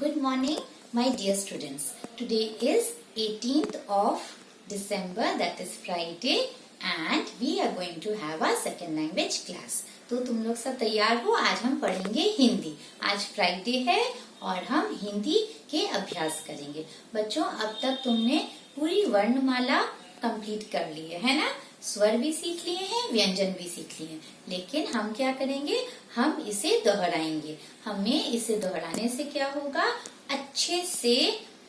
Good morning, my dear students. Today is 18th of December, that is Friday, and we are going to have our second language class. तो तुम लोग सब तैयार हो? आज हम पढ़ेंगे हिंदी. आज फ्राइडे है और हम हिंदी के अभ्यास करेंगे. बच्चों, अब तक तुमने पूरी वर्णमाला कंप्लीट कर ली है ना? स्वर भी सीख लिए हैं, व्यंजन भी सीख लिए हैं, लेकिन हम क्या करेंगे? हम इसे दोहराएंगे. हमें इसे दोहराने से क्या होगा? अच्छे से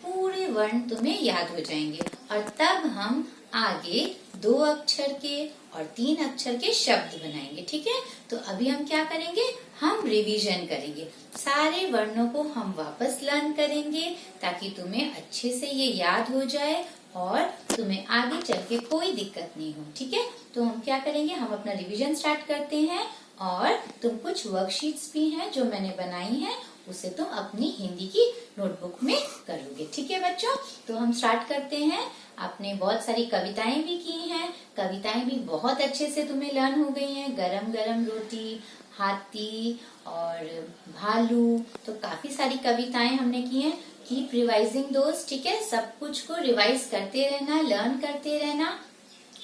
पूरे वर्ण तुम्हें याद हो जाएंगे और तब हम आगे 2 अक्षर के और 3 अक्षर के शब्द बनाएंगे. ठीक है? तो अभी हम क्या करेंगे? हम रिवीजन करेंगे. सारे वर्णों को हम वापस लर्न करेंगे ताकि तुम्हें अच्छे से ये याद हो जाए और तुम्हें आगे चल के कोई दिक्कत नहीं हो. ठीक है? तो हम क्या करेंगे? हम अपना रिवीजन स्टार्ट करते हैं और तुम कुछ वर्कशीट्स भी हैं जो मैंने बनाई हैं, उसे तुम अपनी हिंदी की नोटबुक में करोगे. ठीक है बच्चों? तो हम स्टार्ट करते हैं. आपने बहुत सारी कविताएं भी की हैं. कविताएं भी बहुत अच्छे से तुम्हें लर्न हो गई हैं. गरम गरम रोटी, हाथी और भालू, तो काफी सारी कविताएं हमने की हैं. कीप रिवाइजिंग दोस्त. ठीक है? सब कुछ को रिवाइज करते रहना, लर्न करते रहना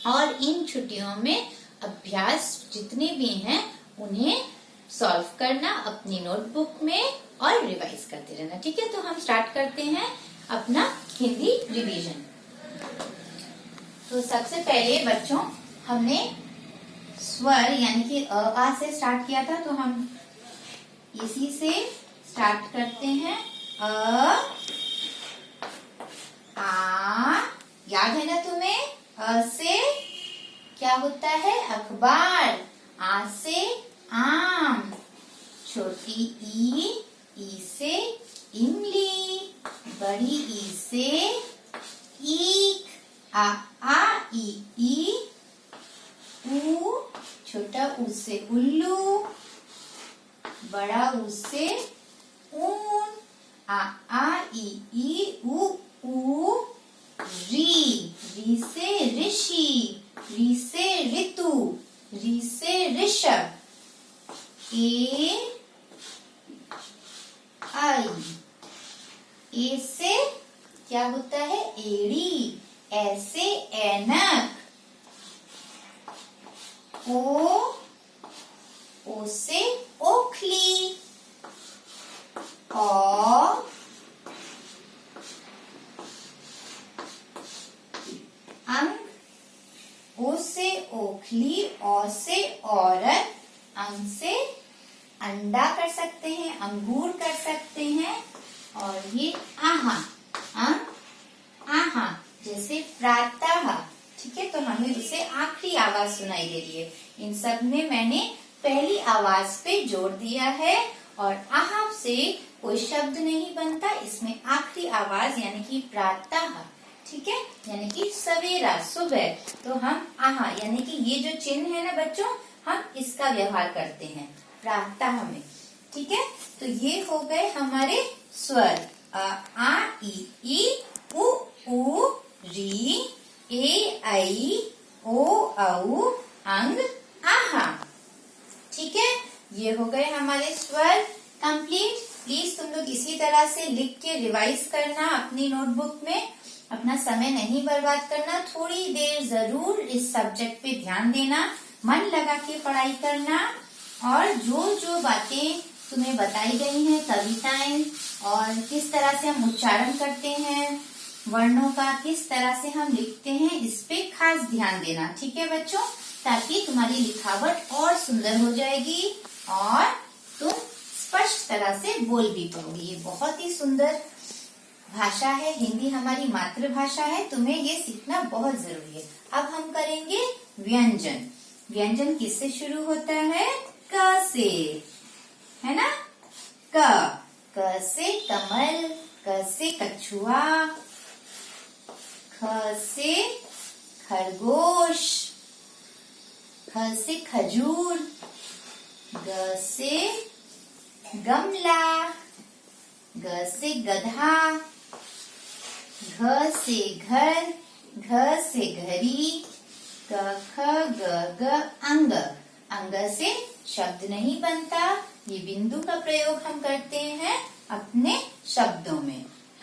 और इन छुट्टियों में अभ्यास जितने भी हैं उन्हें सॉल्व करना अपनी नोटबुक में और रिवाइज करते रहना. ठीक है? तो हम स्टार्ट करते हैं अपना हिंदी रिवीजन. तो सबसे पहले बच्चों हमने स्वर यानी कि अ आ से स्टार्ट किया था, तो हम इसी से स्टार्ट करते हैं. अ आ, याद है ना तुम्हें? अ से क्या होता है? अखबार. आ से आम. छोटी ई से इमली. बड़ी ई से ईख. आ ई ऊ. छोटा ऊ से उल्लू. बड़ा ऊ से ऊन. आ ई ऊ री से ऋषि. री से ऋतु. री से ऋषभ. ए से क्या होता है? एड़ी. ऐसे ऐनक. ओ से ओखली. अंग. ओ से ओखली. औ से औरत. अंग से अंडा कर सकते हैं, अंगूर कर सकते हैं. और ये आहा. आहा जैसे प्रातः. ठीक है? तो हमें उसे आखिरी आवाज सुनाई दे रही है. इन सब में मैंने पहली आवाज पे जोर दिया है और आहा से कोई शब्द नहीं बनता. इसमें आखिरी आवाज यानी कि प्रातः. ठीक है? यानी कि सवेरा, सुबह. तो हम आहा यानी कि ये जो चिन्ह है ना बच्चों, हम इसका व्यवहार करते हैं प्रातः में. ठीक है? तो ये हो गए हमारे स्वर. आ ई उ री ए ऐ ओ औ अंग आहा. ठीक है? ये हो गए हमारे स्वर कंप्लीट. प्लीज तुम लोग इसी तरह से लिख के रिवाइज करना अपनी नोटबुक में. अपना समय नहीं बर्बाद करना. थोड़ी देर जरूर इस सब्जेक्ट पे ध्यान देना. मन लगा के पढ़ाई करना और जो बातें तुम्हें बताई गई हैं, कविताएं और किस तरह से हम उच्चारण करते हैं वर्णों का, किस तरह से हम लिखते हैं, इस पे खास ध्यान देना. ठीक है बच्चों? ताकि तुम्हारी लिखावट और सुंदर हो जाएगी और तुम स्पष्ट तरह से बोल भी पाओगे. ये बहुत ही सुंदर भाषा है. हिंदी हमारी मातृभाषा है. तुम्हें ये सीखना बहुत जरूरी है. अब हम करेंगे व्यंजन. व्यंजन किससे शुरू होता है? क से, है ना? क से कमल. क से कछुआ. ख से खरगोश. ख से खजूर. ग से गमला. ग से गधा. घ से घर. घ से घड़ी. ग ख ग ग अंग. अंग से शब्द नहीं बनता, ये बिंदु का प्रयोग हम करते हैं अपने शब्दों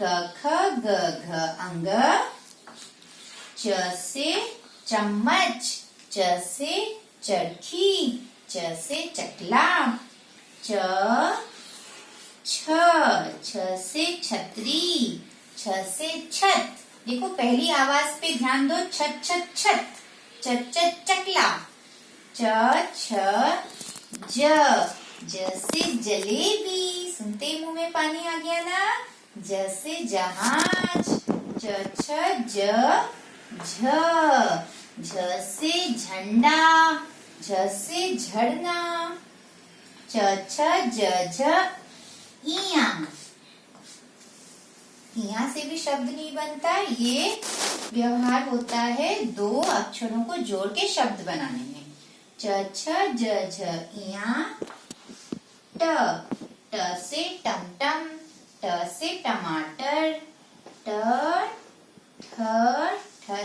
ख ग घ अंग, च से चम्मच, च से चरखी, च से चकला, छ से छतरी, छ से छत। देखो पहली आवाज पे ध्यान दो, छत छत छत, चत चत चकला, छ ज से जलेबी, सुनते ही मुंह में पानी आ गया ना, ज से जहाज, छ झ से झंडा, झ से झरना, छ झ इया। इया से भी शब्द नहीं बनता, ये व्यवहार होता है दो अक्षरों को जोड़ के शब्द बनाने में। छ झ इया, ट से टमटम, ट से टमाटर, ठ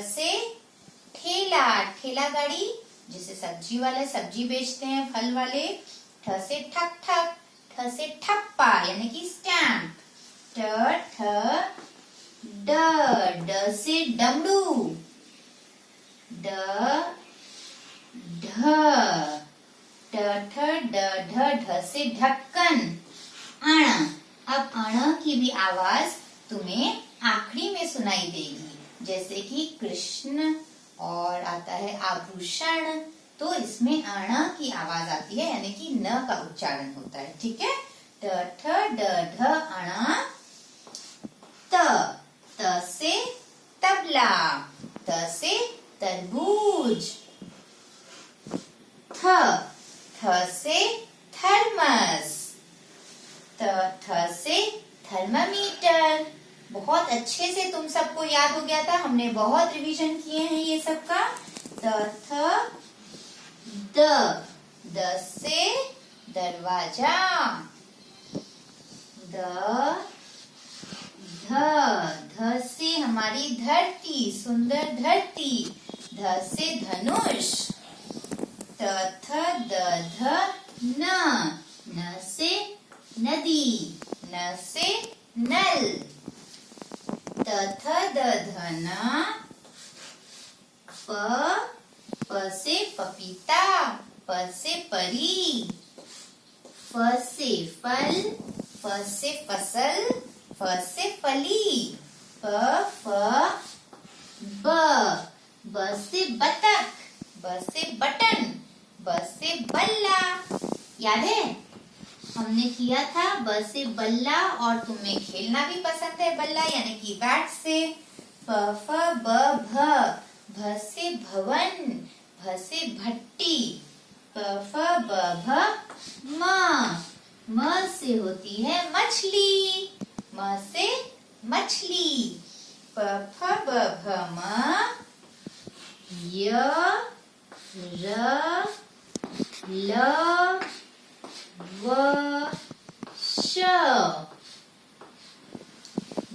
से ठेला, ठेला गाड़ी जिसे सब्जी वाले सब्जी बेचते हैं, फल वाले। ठ से ठक ठक, ठ से ठप्पा यानी कि स्टैम्प, ड से डमरू, ढ से ढक्कन, अण। अब अण की भी आवाज तुम्हें आखिरी में सुनाई देगी, जैसे कि कृष्ण और आता है आभूषण, तो इसमें अण की आवाज आती है, यानी कि न का उच्चारण होता है। ठीक है, ढ अण। त से तबला, त से तरबूज, थ से थर्मस, थ से थर्मामीटर। बहुत अच्छे से तुम सबको याद हो गया था, हमने बहुत रिवीजन किए हैं ये सब का। द से दरवाजा, ध से हमारी धरती, सुंदर धरती, ध से धनुष, ध न से नदी, न से नल, धन, प से पपीता, प से परी, फ से फल, फ से फसल, फ से फली, ब से बतख, ब से बटन, ब से बल्ला। याद है हमने किया था ब से बल्ला, और तुम्हें खेलना भी पसंद है बल्ला यानी कि बैट से। फ ब भ से भवन, भ से भट्टी, फ ब म से होती है मछली, म से मछली, फ ब म, य र ल व श।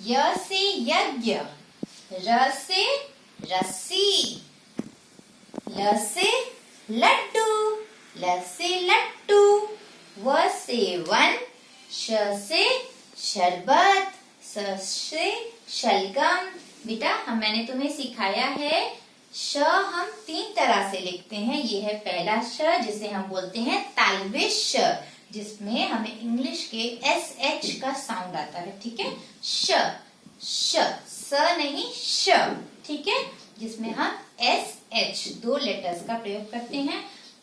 य से यज्ञ, र से रस्सी, ल से लड्डू, ल से लट्टू, व से वन, श से शरबत, स से शलगम। बेटा मैंने तुम्हें सिखाया है श हम 3 तरह से लिखते हैं। ये है पहला श जिसे हम बोलते हैं तालव्य श, जिसमें हमें इंग्लिश के SH का साउंड आता है। ठीक है, श स नहीं श, ठीक है, जिसमें हम SH 2 लेटर्स का प्रयोग करते हैं।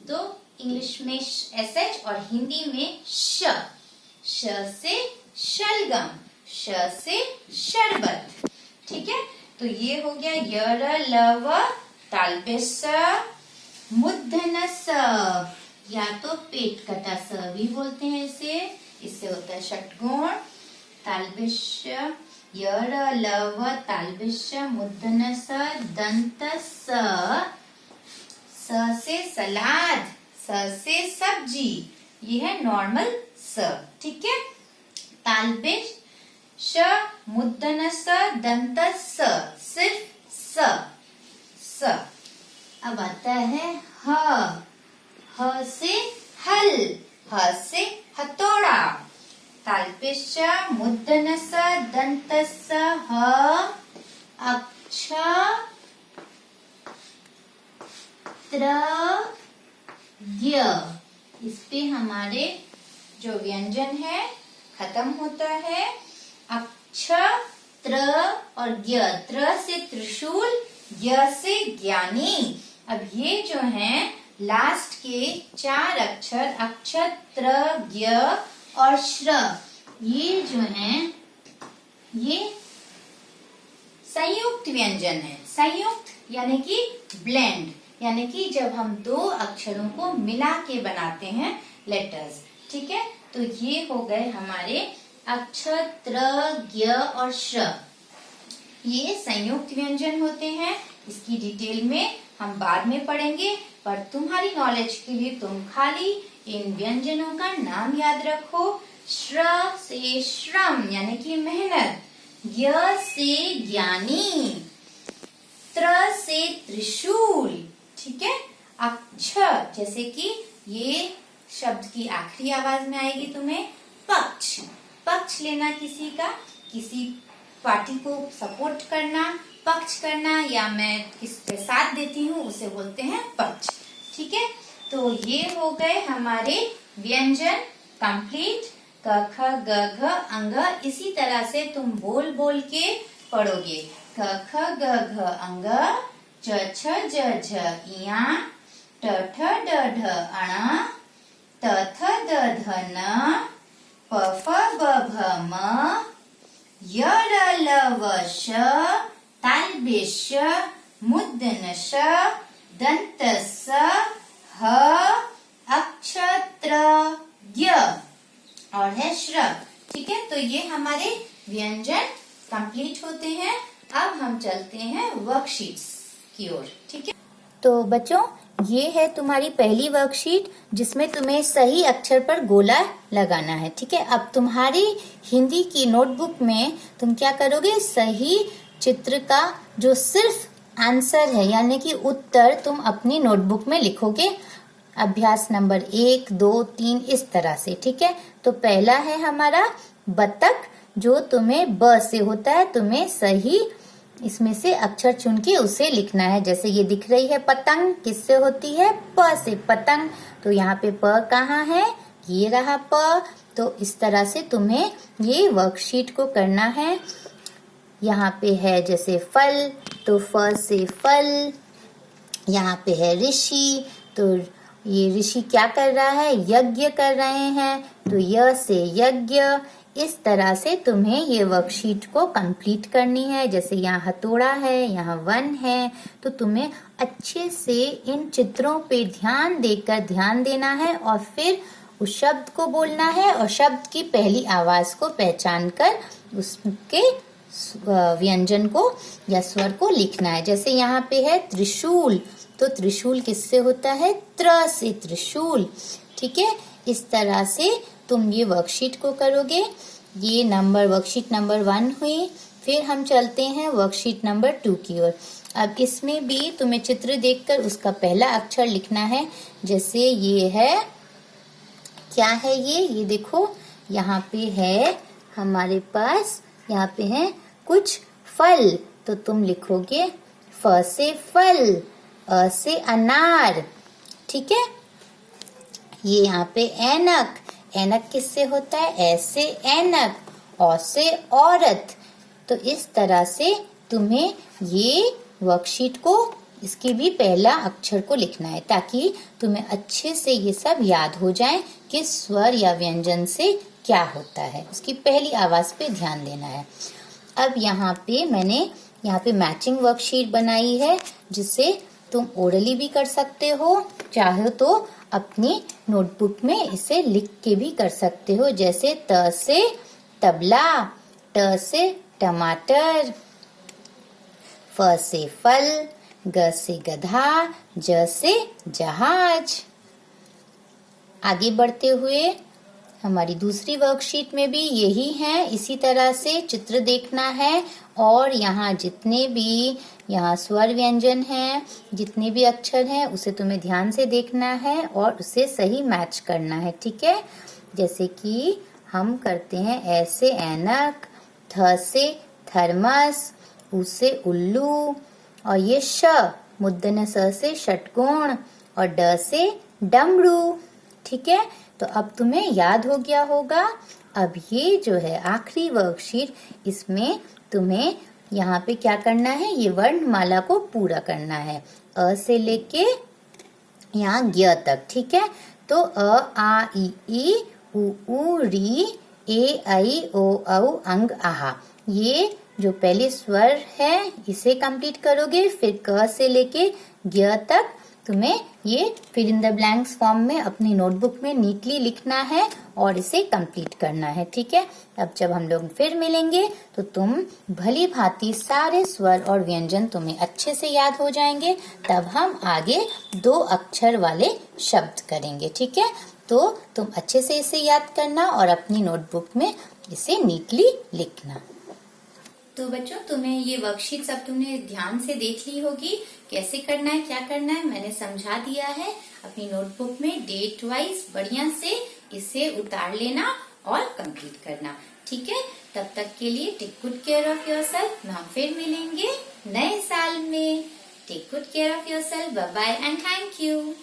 तो इंग्लिश में SH और हिंदी में श से शलगम, श से शरबत। ठीक है, तो ये हो गया य ल व तालव्य स, मूर्धन्य स, या तो पेट कटा स भी बोलते हैं इसे, इससे होता है षट्गुण। तालव्य श, य ल व तालव्य श, मूर्धन्य स, दंत स, स से सलाद, स से सब्जी, ये है नॉर्मल स। ठीक है, तालव्य श, मूर्धन्य स, दंत स, सिर्फ स। अब आता है ह से हल, ह से हथौड़ा, तालपेश मूर्धन्यस दन्तस ह अक्ष त्र ज्ञ। इस पे हमारे जो व्यंजन है खत्म होता है। अक्ष त्र और ज्ञ, त्र से त्रिशूल, ज्ञ से ज्ञानी। अब ये जो है लास्ट के 4 अक्षर अक्ष त्र ज्ञ और श्र, ये जो है ये संयुक्त व्यंजन है। संयुक्त यानी कि ब्लेंड, यानी कि जब हम 2 अक्षरों को मिला के बनाते हैं लेटर्स। ठीक है, तो ये हो गए हमारे अक्ष त्र ज्ञ और श्र। ये संयुक्त व्यंजन होते हैं। इसकी डिटेल में हम बाद में पढ़ेंगे, पर तुम्हारी नॉलेज के लिए तुम खाली इन व्यंजनों का नाम याद रखो। श्र से श्रम यानी कि मेहनत, ज्ञ से ज्ञानी, त्र से त्रिशूल। ठीक है, अक्ष जैसे कि ये शब्द की आखिरी आवाज में आएगी तुम्हें पक्ष। पक्ष लेना किसी का, किसी पार्टी को सपोर्ट करना, पक्ष करना, या मैं किसके साथ देती हूँ उसे बोलते हैं पक्ष। ठीक है, तो ये हो गए हमारे व्यंजन कंप्लीट। क ख ग घ अंग इसी तरह से तुम बोल बोल के पढ़ोगे। क ख ग घ अंग, च छ ज झ इया, ट ठ ड ढ अण, त थ द ध न, प फ ब भ म, य र ल व श, तालबेश मूर्धन्यश दन्तस ह अक्षत्र ज्ञ और है श्र। ठीक है, तो ये हमारे व्यंजन कंप्लीट होते हैं। अब हम चलते हैं वर्कशीट्स की ओर। ठीक है, तो बच्चों ये है तुम्हारी पहली वर्कशीट जिसमें तुम्हें सही अक्षर पर गोला लगाना है। ठीक है, अब तुम्हारी हिंदी की नोटबुक में तुम क्या करोगे, सही चित्र का जो सिर्फ आंसर है यानी कि उत्तर तुम अपनी नोटबुक में लिखोगे। अभ्यास नंबर 1, 2, 3 इस तरह से। ठीक है, तो पहला है हमारा बतख, जो तुम्हें ब से होता है, तुम्हें सही इसमें से अक्षर चुन के उसे लिखना है। जैसे ये दिख रही है पतंग, किससे होती है, प से पतंग। तो यहाँ पे प कहाँ है, ये रहा प। तो इस तरह से तुम्हें ये वर्कशीट को करना है। यहाँ पे है जैसे फल, तो फ से फल। यहाँ पे है ऋषि, तो ये ऋषि क्या कर रहा है, यज्ञ कर रहे हैं, तो य से यज्ञ। इस तरह से तुम्हें ये वर्कशीट को कंप्लीट करनी है। जैसे यहाँ हथौड़ा है, यहाँ वन है, तो तुम्हें अच्छे से इन चित्रों पे ध्यान देकर ध्यान देना है और फिर उस शब्द को बोलना है और शब्द की पहली आवाज को पहचान कर उसके व्यंजन को या स्वर को लिखना है। जैसे यहाँ पे है त्रिशूल, तो त्रिशूल किससे होता है, त्र से त्रिशूल। ठीक है, इस तरह से तुम ये वर्कशीट को करोगे। ये वर्कशीट नंबर 1 हुई। फिर हम चलते हैं वर्कशीट नंबर 2 की ओर। अब इसमें भी तुम्हें चित्र देखकर उसका पहला अक्षर लिखना है। जैसे ये है, क्या है ये देखो, यहाँ पे है हमारे पास, यहाँ पे है कुछ फल, तो तुम लिखोगे फ से फल, अ से अनार। ठीक है, ये यहाँ पे ऐनक, ऐनक किससे होता है, ऐसे ऐनक, औ से औरत। तो इस तरह से तुम्हें ये वर्कशीट को इसकी भी पहला अक्षर को लिखना है ताकि तुम्हें अच्छे से ये सब याद हो जाए कि स्वर या व्यंजन से क्या होता है। उसकी पहली आवाज पे ध्यान देना है। अब यहाँ पे मैंने यहाँ पे मैचिंग वर्कशीट बनाई है जिससे तुम ओरली भी कर सकते हो, चाहे तो अपनी नोटबुक में इसे लिख के भी कर सकते हो। जैसे त से तबला, ट से टमाटर, फ से फल, ग से गधा, ज से जहाज। आगे बढ़ते हुए हमारी दूसरी वर्कशीट में भी यही है, इसी तरह से चित्र देखना है और यहाँ जितने भी यहाँ स्वर व्यंजन हैं, जितने भी अक्षर हैं उसे तुम्हें ध्यान से देखना है और उसे सही मैच करना है। ठीक है, जैसे कि हम करते हैं ऐसे ऐनक, थ से थर्मस, उ से उल्लू, और ये श मूर्धन्य स से षटकोण और ड से डमरू। ठीक है, तो अब तुम्हें याद हो गया होगा। अब ये जो है आखिरी वर्कशीट, इसमें तुम्हें यहाँ पे क्या करना है, ये वर्णमाला को पूरा करना है, अ से लेके यहाँ ज्ञ तक। ठीक है, तो अ आ ई उ री ए ऐ ओ औ अंग आहा, ये जो पहले स्वर है इसे कंप्लीट करोगे, फिर क से लेके ज्ञ तक तुम्हें ये fill in the blanks form में अपनी नोटबुक में नीटली लिखना है और इसे कंप्लीट करना है। ठीक है, अब जब हम लोग फिर मिलेंगे तो तुम भली भांति सारे स्वर और व्यंजन तुम्हें अच्छे से याद हो जाएंगे, तब हम आगे 2 अक्षर वाले शब्द करेंगे। ठीक है, तो तुम अच्छे से इसे याद करना और अपनी नोटबुक में इसे नीटली लिखना। तो बच्चों, तुम्हें ये वर्कशीट सब तुमने ध्यान से देख ली होगी, कैसे करना है, क्या करना है, मैंने समझा दिया है। अपनी नोटबुक में डेट वाइज बढ़िया से इसे उतार लेना और कंप्लीट करना। ठीक है, तब तक के लिए take good care of yourself. हम फिर मिलेंगे नए साल में। Take good care of yourself. Bye bye and thank you.